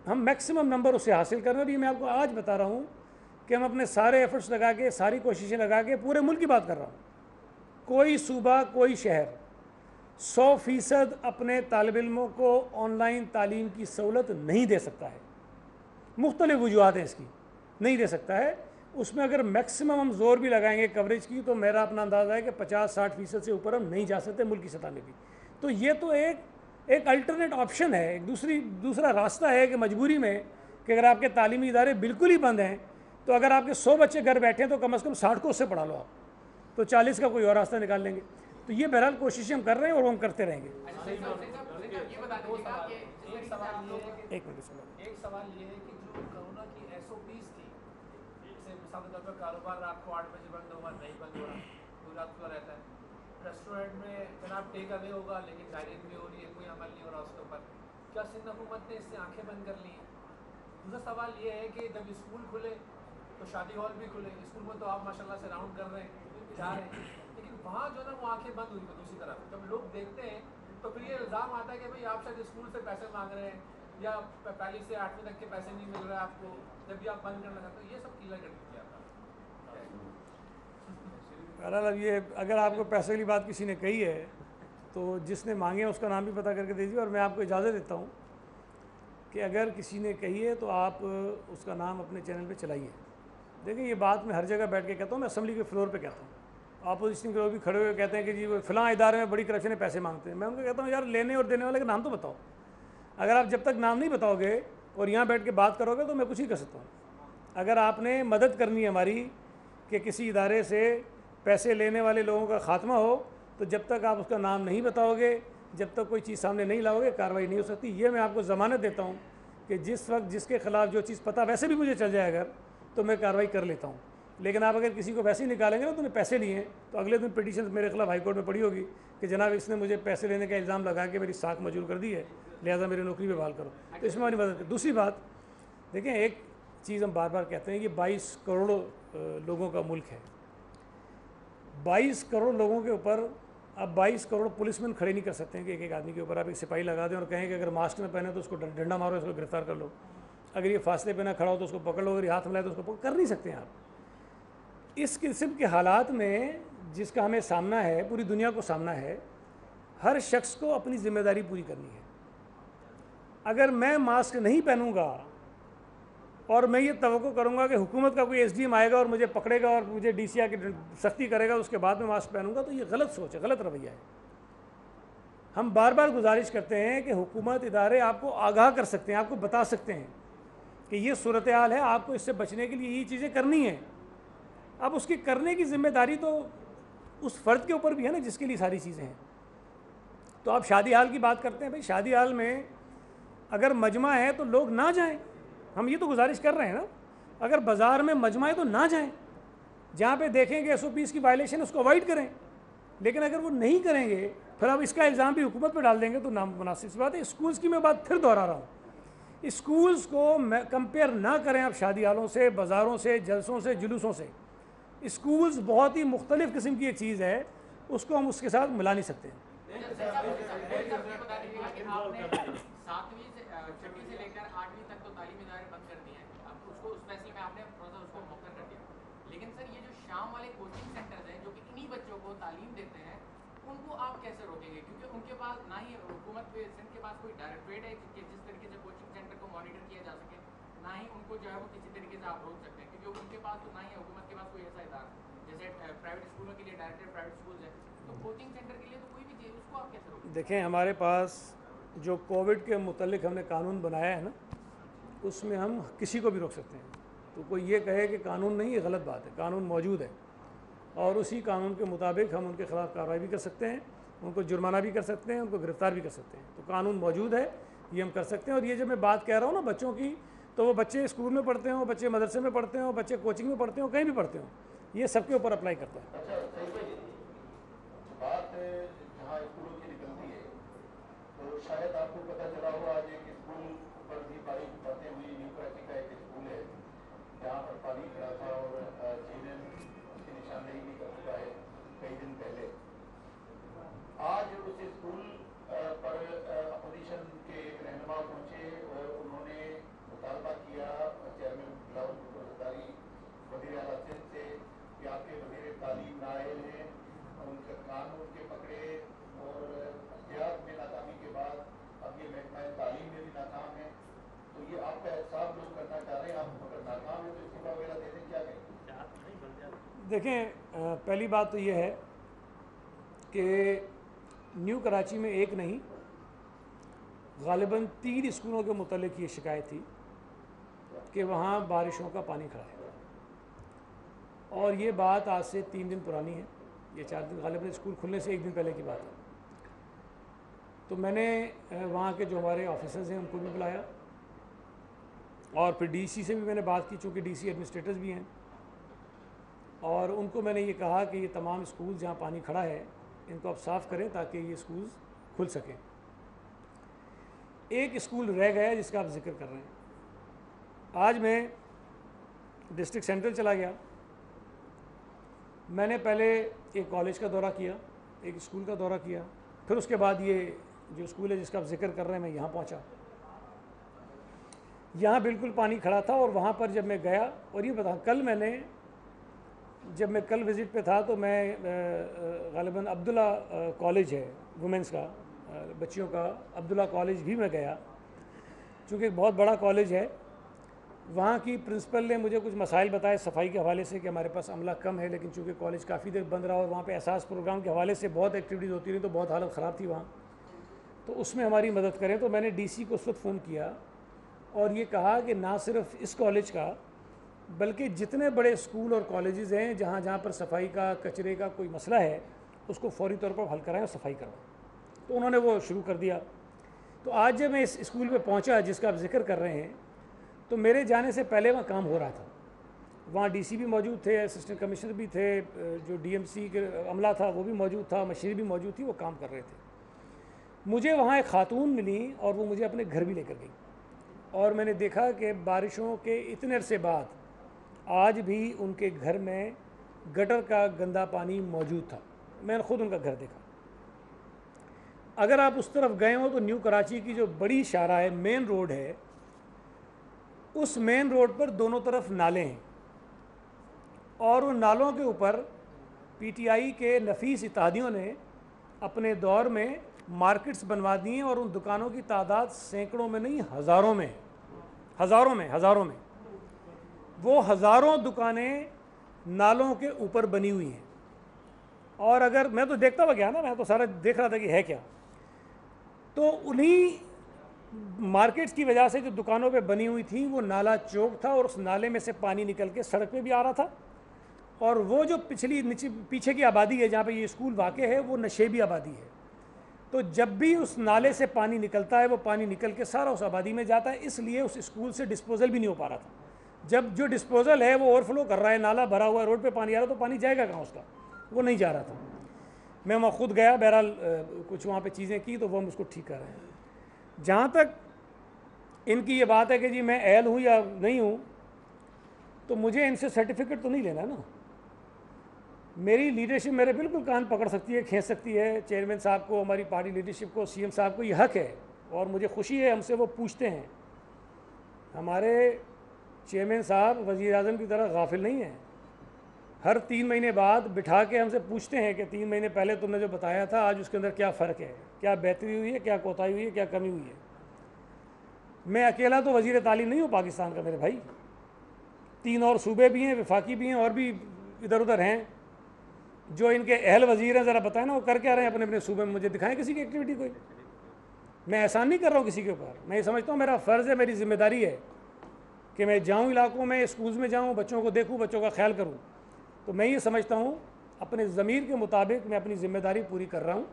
हम मैक्सिमम नंबर उसे हासिल कर रहे हैं। और ये मैं आपको आज बता रहा हूँ कि हम अपने सारे एफर्ट्स लगा के, सारी कोशिशें लगा के, पूरे मुल्क की बात कर रहा हूँ, कोई सूबा कोई शहर 100% अपने तालिब इल्मों को ऑनलाइन तालीम की सहूलत नहीं दे सकता है। मुख्तलिफ वजूहात हैं इसकी, नहीं दे सकता है। उसमें अगर मैक्सिमम हम जोर भी लगाएंगे कवरेज की, तो मेरा अपना अंदाज़ा है कि 50-60% से ऊपर हम नहीं जा सकते मुल्क की सतह में भी। तो ये तो एक अल्टरनेट ऑप्शन है, एक दूसरा रास्ता है कि मजबूरी में कि अगर आपके तालीमी इदारे बिल्कुल ही बंद हैं, तो अगर आपके 100 बच्चे घर बैठे हैं तो कम से कम 60 को उससे पढ़ा लो आप, तो 40 का कोई और रास्ता निकाल लेंगे। तो ये बहरहाल कोशिश हम कर रहे हैं और वो हम करते रहेंगे। एक सवाल ये है कि जो कोरोना की SOPs थी, जैसे मिसाल के तौर पर कारोबार रात को 8 बजे बंद होगा, नहीं बंद हो रहा, पूरी रात खुला रहता है। रेस्टोरेंट में जनाब टेक अवे होगा लेकिन डाइनिंग भी हो रही है, कोई अमल नहीं हो रहा उसके ऊपर। क्या सिंध हुकूमत ने इससे आंखें बंद कर ली हैं? दूसरा सवाल ये है कि जब स्कूल खुले तो शादी हॉल भी खुले, स्कूल में तो आप माशाल्लाह से राउंड कर रहे हैं, जा रहे हैं, लेकिन वहाँ जो है ना वो आंखें बंद हुई है। दूसरी तरफ जब लोग देखते हैं तो फिर ये इल्ज़ाम आता है कि भाई आप शायद स्कूल से पैसे मांग रहे हैं, या पहली से 8वीं तक के पैसे नहीं मिल रहे आपको, जब भी आप बंद करना चाहते हो। ये सब क्लियर कर दीजिए आप। बहरहाल अब ये अगर आपको पैसे की बात किसी ने कही है तो जिसने मांगे उसका नाम भी पता करके दीजिए, और मैं आपको इजाज़त देता हूँ कि अगर किसी ने कही है तो आप उसका नाम अपने चैनल पे चलाइए। देखिए, ये बात मैं हर जगह बैठ के कहता हूँ, मैं असेंबली के फ्लोर पे कहता हूँ, अपोजिशन के लोग भी खड़े हुए कहते हैं कि जी वो फ़लाँ इदारे में बड़ी करप्शन है, पैसे मांगते हैं। मैं उनको कहता हूँ यार, लेने और देने वाले का नाम तो बताओ। अगर आप जब तक नाम नहीं बताओगे और यहाँ बैठ के बात करोगे तो मैं कुछ ही कर सकता हूँ। अगर आपने मदद करनी है हमारी कि किसी इदारे से पैसे लेने वाले लोगों का ख़ात्मा हो, तो जब तक आप उसका नाम नहीं बताओगे, जब तक कोई चीज़ सामने नहीं लाओगे, कार्रवाई नहीं हो सकती। ये मैं आपको ज़मानत देता हूँ कि जिस वक्त जिसके खिलाफ जो चीज़ पता वैसे भी मुझे चल जाए अगर, तो मैं कार्रवाई कर लेता हूँ। लेकिन आप अगर किसी को वैसे ही निकालेंगे ना, तुमने पैसे लिए हैं, तो अगले दिन पिटीशन मेरे खिलाफ हाईकोर्ट में पड़ी होगी कि जनाब इसने मुझे पैसे लेने का इल्ज़ाम लगा के मेरी साख मंजूर कर दी है, लिहाजा मेरी नौकरी पे बहाल करो। तो इसमें हमारी मदद। दूसरी बात देखें, एक चीज़ हम बार बार कहते हैं कि 22 करोड़ लोगों का मुल्क है। 22 करोड़ लोगों के ऊपर अब 22 करोड़ पुलिसमैन खड़े नहीं कर सकते हैं कि एक एक आदमी के ऊपर आप एक सिपाही लगा दें और कहें कि अगर मास्क न पहने तो उसको डंडा मारो, इसको गिरफ्तार कर लो, अगर ये फासले पे ना खड़ा हो तो उसको पकड़ लो, अगर ये हाथ मिलाए तो उसको कर नहीं सकते हैं आप। इस किस्म के हालात में जिसका हमें सामना है, पूरी दुनिया को सामना है, हर शख्स को अपनी जिम्मेदारी पूरी करनी है। अगर मैं मास्क नहीं पहनूंगा और मैं ये तवक्को करूंगा कि हुकूमत का कोई एसडीएम आएगा और मुझे पकड़ेगा और मुझे डीसी आके सख्ती करेगा, उसके बाद में मास्क पहनूंगा, तो ये गलत सोच है, गलत रवैया है। हम बार बार गुजारिश करते हैं कि हुकूमत इदारे आपको आगाह कर सकते हैं, आपको बता सकते हैं कि ये सूरत हाल है, आपको इससे बचने के लिए ये चीज़ें करनी है। अब उसकी करने की जिम्मेदारी तो उस फ़र्द के ऊपर भी है ना जिसके लिए सारी चीज़ें हैं। तो आप शादी हाल की बात करते हैं, भाई शादी हाल में अगर मजमा है तो लोग ना जाएं, हम ये तो गुजारिश कर रहे हैं ना। अगर बाज़ार में मजमा है तो ना जाएं, जहाँ पे देखेंगे SOPs की वायलेशन उसको अवॉइड करें। लेकिन अगर वो नहीं करेंगे फिर आप इसका इल्ज़ाम भी हुकूमत पर डाल देंगे तो नामुनासिब सी बात है। स्कूल्स की मैं बात फिर दोहरा रहा हूँ, स्कूल्स को कंपेयर ना करें आप शादी हालों से, बाज़ारों से, जलसों से, जुलूसों से। स्कूल्स बहुत ही मुख्तलिफ किस्म की एक चीज़ है, उसको हम उसके साथ मिला नहीं सकते। छठी से लेकर 8वीं तक तो तालीमी इदारे बंद कर दिए हैं, अब उसको उस फैसले में आपने थोड़ा सा उसको मौखर कर दिया। लेकिन सर ये जो शाम वाले कोचिंग सेंटर्स हैं जो कि इन्हीं बच्चों को तालीम देते हैं, उनको आप कैसे रोकेंगे? क्योंकि उनके पास ना ही हुकूमत सिंध के पास कोई डायरेक्टरेट है कि जिस तरीके से कोचिंग सेंटर को मॉनिटर किया जा सके, ना ही उनको जो है वो किसी तरीके से आप रोक सकते हैं, क्योंकि उनके पास तो ना ही हुकूमत के पास कोई ऐसा इदारा जैसे प्राइवेट स्कूलों के लिए डायरेक्टेड प्राइवेट स्कूल है, तो कोचिंग सेंटर के लिए तो कोई भी चीज़, उसको आप कैसे रोकेंगे? देखें, हमारे पास जो कोविड के मुतल्लिक हमने कानून बनाया है ना, उसमें हम किसी को भी रोक सकते हैं। तो कोई ये कहे कि कानून नहीं, ये गलत बात है। कानून मौजूद है और उसी कानून के मुताबिक हम उनके ख़िलाफ़ कार्रवाई भी कर सकते हैं, उनको जुर्माना भी कर सकते हैं, उनको गिरफ़्तार भी कर सकते हैं। तो कानून मौजूद है, ये हम कर सकते हैं। और ये जब मैं बात कह रहा हूँ ना बच्चों की, तो वो बच्चे स्कूल में पढ़ते हों, बच्चे मदरसे में पढ़ते हों, बच्चे कोचिंग में पढ़ते हों, कहीं भी पढ़ते हों, ये सबके ऊपर अप्लाई करता है। शायद आपको पता चला होगा, आज एक स्कूल पर भी बारिश बातें हुई। न्यू कराची का एक स्कूल है जहाँ पर पानी खड़ा था और जीवन उसकी निशानदेही भी कर चुका है कई दिन पहले। आज उस स्कूल पर अपोजिशन के एक रहनुमा पहुंचे और उन्होंने मुतालबा किया चेयरमैन बिलावल भुट्टो ज़रदारी वज़ीर आला सिंध से कि आपके वज़ीर तालीम नाअहल हैं, उनके कानून के पकड़े और में नाकामी के बाद अब ये महकमा तालीम में भी नाकाम है। तो ये आपका एहसास लोग करना चाह रहे हैं, आप अगर नाकाम है तो इस्तीफा वगैरह दे दें, क्या करें? देखें, पहली बात तो ये है कि न्यू कराची में एक नहीं, गालिबन 3 स्कूलों के मुतल्लिक ये शिकायत थी कि वहाँ बारिशों का पानी खड़ा है। और ये बात आज से 3 दिन पुरानी है, ये 4 दिन, गालिबन स्कूल खुलने से 1 दिन पहले की बात है। तो मैंने वहाँ के जो हमारे ऑफिसर्स हैं उनको भी बुलाया और फिर डीसी से भी मैंने बात की, चूँकि डीसी एडमिनिस्ट्रेटर्स भी हैं, और उनको मैंने ये कहा कि ये तमाम स्कूल जहाँ पानी खड़ा है इनको आप साफ़ करें ताकि ये स्कूल खुल सकें। एक स्कूल रह गया जिसका आप जिक्र कर रहे हैं। आज मैं डिस्ट्रिक्ट सेंट्रल चला गया, मैंने पहले एक कॉलेज का दौरा किया, एक स्कूल का दौरा किया, फिर उसके बाद ये जो स्कूल है जिसका आप जिक्र कर रहे हैं मैं यहाँ पहुँचा। यहाँ बिल्कुल पानी खड़ा था और वहाँ पर जब मैं गया, और ये बता, जब मैं कल विज़िट पे था तो मैं गालिबन अब्दुल्ला कॉलेज है वुमेंस का, बच्चियों का अब्दुल्ला कॉलेज भी मैं गया, चूँकि एक बहुत बड़ा कॉलेज है। वहाँ की प्रिंसिपल ने मुझे कुछ मसाइल बताए सफाई के हवाले से कि हमारे पास अमला कम है, लेकिन चूँकि कॉलेज काफ़ी देर बंद रहा और वहाँ पे एहसास प्रोग्राम के हवाले से बहुत एक्टिविटीज़ होती रही, तो बहुत हालत ख़राब थी वहाँ, तो उसमें हमारी मदद करें। तो मैंने डीसी को उस वक्त फ़ोन किया और ये कहा कि ना सिर्फ इस कॉलेज का बल्कि जितने बड़े स्कूल और कॉलेजेस हैं जहाँ जहाँ पर सफाई का, कचरे का कोई मसला है, उसको फौरी तौर पर हल कराएं और सफाई करवाएं। तो उन्होंने वो शुरू कर दिया। तो आज जब मैं इस स्कूल में पहुंचा जिसका आप जिक्र कर रहे हैं, तो मेरे जाने से पहले वहाँ काम हो रहा था। वहाँ डीसी भी मौजूद थे, असिस्टेंट कमिश्नर भी थे, जो डीएमसी के अमला था वो भी मौजूद था, मशीनरी भी मौजूद थी, वो काम कर रहे थे। मुझे वहाँ एक खातून मिली और वो मुझे अपने घर भी लेकर गई, और मैंने देखा कि बारिशों के इतने अरसे बाद आज भी उनके घर में गटर का गंदा पानी मौजूद था। मैंने ख़ुद उनका घर देखा। अगर आप उस तरफ गए हो तो न्यू कराची की जो बड़ी शाहराह है, मेन रोड है, उस मेन रोड पर दोनों तरफ नाले हैं, और उन नालों के ऊपर पीटीआई के नफीस इत्तेहादियों ने अपने दौर में मार्केट्स बनवा दी हैं, और उन दुकानों की तादाद सैकड़ों में नहीं हज़ारों में, हज़ारों में वो हज़ारों दुकानें नालों के ऊपर बनी हुई हैं। और अगर मैं तो देखता हुआ गया ना, मैं तो सारा देख रहा था कि है क्या। तो उन्हीं मार्केट्स की वजह से जो दुकानों पे बनी हुई थी वो नाला चौक था, और उस नाले में से पानी निकल के सड़क पे भी आ रहा था। और वो जो पीछे की आबादी है जहाँ पे ये स्कूल वाक़े है, वो नशेबी आबादी है। तो जब भी उस नाले से पानी निकलता है, वो पानी निकल के सारा उस आबादी में जाता है, इसलिए उस स्कूल से डिस्पोजल भी नहीं हो पा रहा था। जब जो डिस्पोजल है वो ओवरफ्लो कर रहा है, नाला भरा हुआ है, रोड पे पानी आ रहा है, तो पानी जाएगा कहाँ उसका, वो नहीं जा रहा था। मैं वहाँ खुद गया, बहरहाल कुछ वहाँ पे चीज़ें की, तो वो हम उसको ठीक कर रहे हैं। जहाँ तक इनकी ये बात है कि जी मैं एल हूँ या नहीं हूँ, तो मुझे इनसे सर्टिफिकेट तो नहीं लेना ना। मेरी लीडरशिप मेरे बिल्कुल कान पकड़ सकती है, खींच सकती है। चेयरमैन साहब को, हमारी पार्टी लीडरशिप को, सीएम साहब को ये हक है, और मुझे खुशी है हमसे वो पूछते हैं। हमारे चेयरमैन साहब वज़ीर आज़म की तरह गाफिल नहीं है। हर 3 महीने बाद बिठा के हमसे पूछते हैं कि 3 महीने पहले तुमने जो बताया था आज उसके अंदर क्या फ़र्क है, क्या बेहतरी हुई है, क्या कोताही हुई है, क्या कमी हुई है। मैं अकेला तो वज़ीर तालीम नहीं हूँ पाकिस्तान का मेरे भाई, 3 और सूबे भी हैं, वफाकी भी हैं, और भी इधर उधर हैं। जो इनके अहल वज़ीर हैं ज़रा बताएं ना, वो कर क्या रहे हैं अपने अपने सूबे में, मुझे दिखाएं किसी की एक्टिविटी कोई। मैं एहसान नहीं कर रहा हूँ किसी के ऊपर, मैं ये समझता हूँ मेरा फ़र्ज़ है, मेरी ज़िम्मेदारी है कि मैं जाऊँ इलाकों में, स्कूल्स में जाऊँ, बच्चों को देखूँ, बच्चों का ख्याल करूँ। तो मैं ये समझता हूँ अपने ज़मीर के मुताबिक मैं अपनी ज़िम्मेदारी पूरी कर रहा हूँ,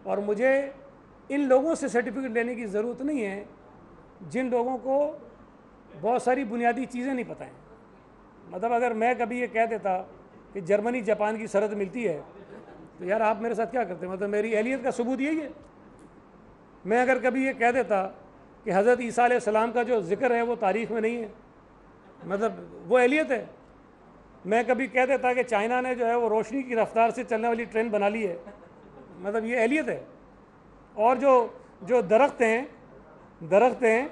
और मुझे इन लोगों से सर्टिफिकेट लेने की ज़रूरत नहीं है जिन लोगों को बहुत सारी बुनियादी चीज़ें नहीं पता हैं। मतलब अगर मैं कभी ये कह देता कि जर्मनी जापान की सरहद मिलती है, तो यार आप मेरे साथ क्या करते? मतलब मेरी अहलियत का सबूत यही है। मैं अगर कभी ये कह देता कि हज़रत ईसा अलैहिस्सलाम का जो ज़िक्र है वो तारीख़ में नहीं है, मतलब वो अहलियत है। मैं कभी कह देता कि चाइना ने जो है वो रोशनी की रफ्तार से चलने वाली ट्रेन बना ली है, मतलब ये अहलियत है। और जो दरख्त हैं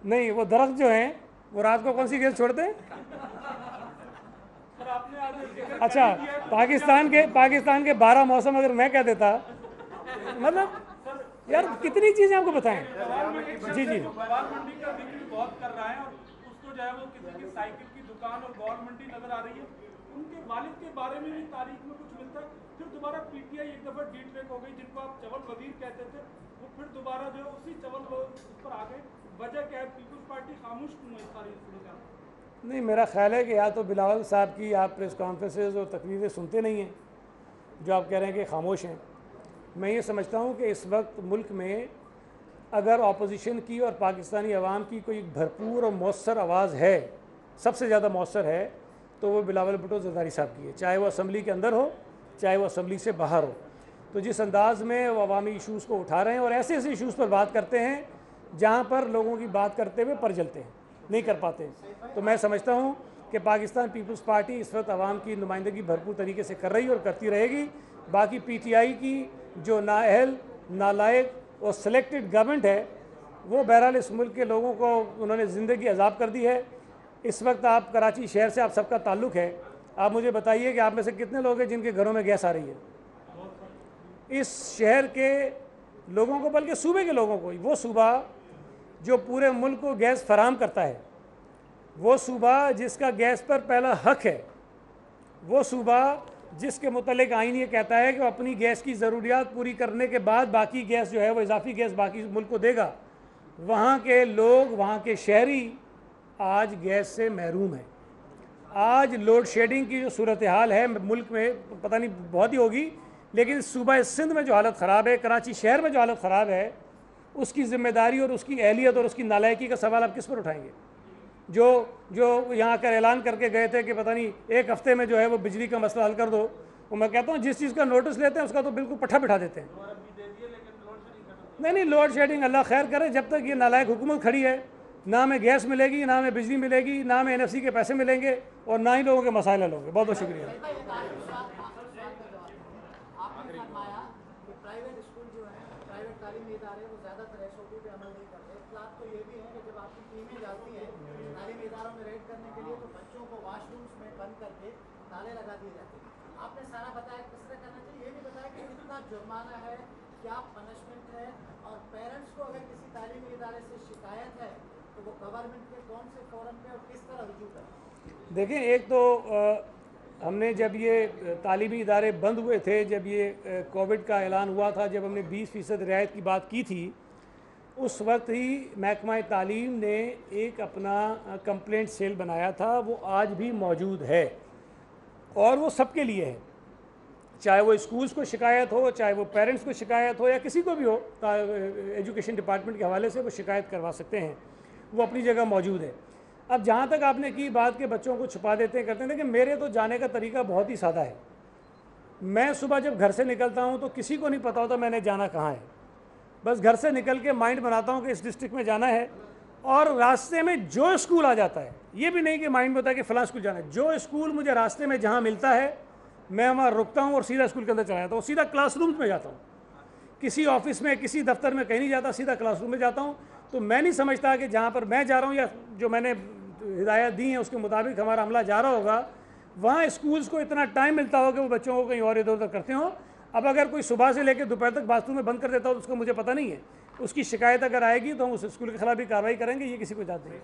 नहीं, वो दरख्त जो हैं वो रात को कौन सी गैस छोड़ते हैं? अच्छा, पाकिस्तान के 12 मौसम अगर मैं कह देता, मतलब यार कितनी चीज़ें आपको बताएं। जी जी, मंडी का जिक्र बहुत कर रहा है, और उसको जो है वो किसी की साइकिल की दुकान और गौर मंडी नजर आ रही है। उनके वालिद के बारे में भी तारीख में कुछ मिलता है। फिर दोबारा पीटीआई एक दफ़ा डीट्रेक हो गई, जिनको आप चवल वजीर कहते थे, वो फिर दोबारा जो है उसी चवल पर आ गए। वजह क्या है? पीपल्स पार्टी खामोश क्यों है सारी सूरत? नहीं, मेरा ख्याल है कि या तो बिलावल साहब की आप प्रेस कॉन्फ्रेंसेज और तकरीरें सुनते नहीं हैं, जो आप कह रहे हैं कि खामोश हैं। मैं ये समझता हूँ कि इस वक्त मुल्क में अगर अपोजिशन की और पाकिस्तानी अवाम की कोई भरपूर और मौसर आवाज़ है, सबसे ज़्यादा मौसर है, तो वो बिलावल भुट्टो ज़रदारी साहब की है, चाहे वो असम्बली के अंदर हो, चाहे वो असम्बली से बाहर हो। तो जिस अंदाज़ में वो अवामी इशूज़ को उठा रहे हैं और ऐसे ऐसे इशूज़ पर बात करते हैं जहाँ पर लोगों की बात करते हुए पर जलते हैं, नहीं कर पाते। तो मैं समझता हूँ कि पाकिस्तान पीपल्स पार्टी इस वक्त आवाम की नुमाइंदगी भरपूर तरीके से कर रही है और करती रहेगी। बाकी पीटीआई की जो नाअहल, नालायक और सिलेक्टेड गवर्नमेंट है, वो बहरहाल इस मुल्क के लोगों को उन्होंने ज़िंदगी अजाब कर दी है। इस वक्त आप कराची शहर से आप सबका ताल्लुक़ है, आप मुझे बताइए कि आप में से कितने लोग हैं जिनके घरों में गैस आ रही है? इस शहर के लोगों को, बल्कि सूबे के लोगों को, वो सूबा जो पूरे मुल्क को गैस फराहम करता है, वो सूबा जिसका गैस पर पहला हक है, वो सूबा जिसके मुतल्लिक आइन ये कहता है कि वो अपनी गैस की ज़रूरियात पूरी करने के बाद बाकी गैस जो है वो इजाफी गैस बाकी मुल्क को देगा, वहाँ के लोग, वहाँ के शहरी आज गैस से महरूम हैं। आज लोड शेडिंग की जो सूरत हाल है मुल्क में, पता नहीं बहुत ही होगी, लेकिन सूबा सिंध में जो हालत ख़राब है, कराची शहर में जो हालत ख़राब है, उसकी ज़िम्मेदारी और उसकी अहलियत और उसकी नालायकी का सवाल आप किस पर उठाएंगे? जो यहाँ कर ऐलान करके गए थे कि पता नहीं एक हफ्ते में जो है वो बिजली का मसला हल कर दो, वो मैं कहता हूँ जिस चीज़ का नोटिस लेते हैं उसका तो बिल्कुल पट्ठा बिठा देते हैं। नहीं, लोड शेडिंग अल्लाह खैर करे, जब तक ये नालायक हुकूमत खड़ी है ना हमें गैस मिलेगी, ना हमें बिजली मिलेगी, ना हमें NFC के पैसे मिलेंगे और ना ही लोगों के मसाइल हल होंगे। बहुत बहुत शुक्रिया। आपने फरमाया कि प्राइवेट स्कूल जो है, प्राइवेट तालीमी इदारे वो ज़्यादातर SOP पे अमल नहीं करते। इख्तिलाफ तो ये भी है कि जब आपकी टीमें जाती हैं तालीमी इदारों में रेड करने के लिए तो बच्चों को वॉशरूम्स में बंद करके ताले लगा दिए जाते हैं। आपने सारा बताया किस तरह करना चाहिए, ये नहीं बताया कि कितना जुर्माना है, क्या पनिशमेंट है, और पेरेंट्स को अगर किसी तालीमी इदारे से शिकायत है तो वो गवर्नमेंट के कौन से फोरम पे और किस तरह रुजू करें? देखें, एक तो हमने जब ये तालीमी इदारे बंद हुए थे, जब ये कोविड का ऐलान हुआ था, जब हमने 20% रियायत की बात की थी, उस वक्त ही महकमा तालीम ने एक अपना कंप्लेंट सेल बनाया था। वो आज भी मौजूद है और वो सबके लिए है, चाहे वो स्कूल्स को शिकायत हो, चाहे वो पेरेंट्स को शिकायत हो या किसी को भी हो, एजुकेशन डिपार्टमेंट के हवाले से वो शिकायत करवा सकते हैं, वो अपनी जगह मौजूद है। अब जहाँ तक आपने की बात के बच्चों को छुपा देते हैं, करते हैं, कि मेरे तो जाने का तरीका बहुत ही सादा है। मैं सुबह जब घर से निकलता हूँ तो किसी को नहीं पता होता मैंने जाना कहाँ है। बस घर से निकल के माइंड बनाता हूँ कि इस डिस्ट्रिक्ट में जाना है, और रास्ते में जो स्कूल आ जाता है, ये भी नहीं कि माइंड में होता है कि फ़लाँ स्कूल जाना है, जो स्कूल मुझे रास्ते में जहाँ मिलता है मैं वहाँ रुकता हूँ और सीधा स्कूल के अंदर चला जाता हूँ, सीधा क्लासरूम में जाता हूँ। किसी ऑफिस में, किसी दफ्तर में कहीं नहीं जाता, सीधा क्लासरूम में जाता हूँ। तो मैं नहीं समझता कि जहाँ पर मैं जा रहा हूँ या जो मैंने हिदायत दी है उसके मुताबिक हमारा अमला जा रहा होगा, वहाँ स्कूल्स को इतना टाइम मिलता हो कि वो बच्चों को कहीं और इधर उधर करते हों। अब अगर कोई सुबह से लेकर दोपहर तक बाथरूम में बंद कर देता हो तो उसको मुझे पता नहीं है, उसकी शिकायत अगर आएगी तो हम उस स्कूल के खिलाफ भी कार्रवाई करेंगे, ये किसी को इजाज़त नहीं।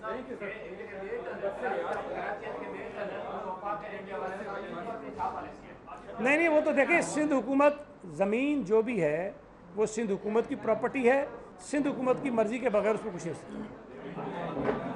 नहीं, वो तो देखें, सिंध हुकूमत ज़मीन जो भी है वो सिंध हुकूमत की प्रॉपर्टी है, सिंध हुकूमत की मर्ज़ी के बगैर उसको कुछ नहीं।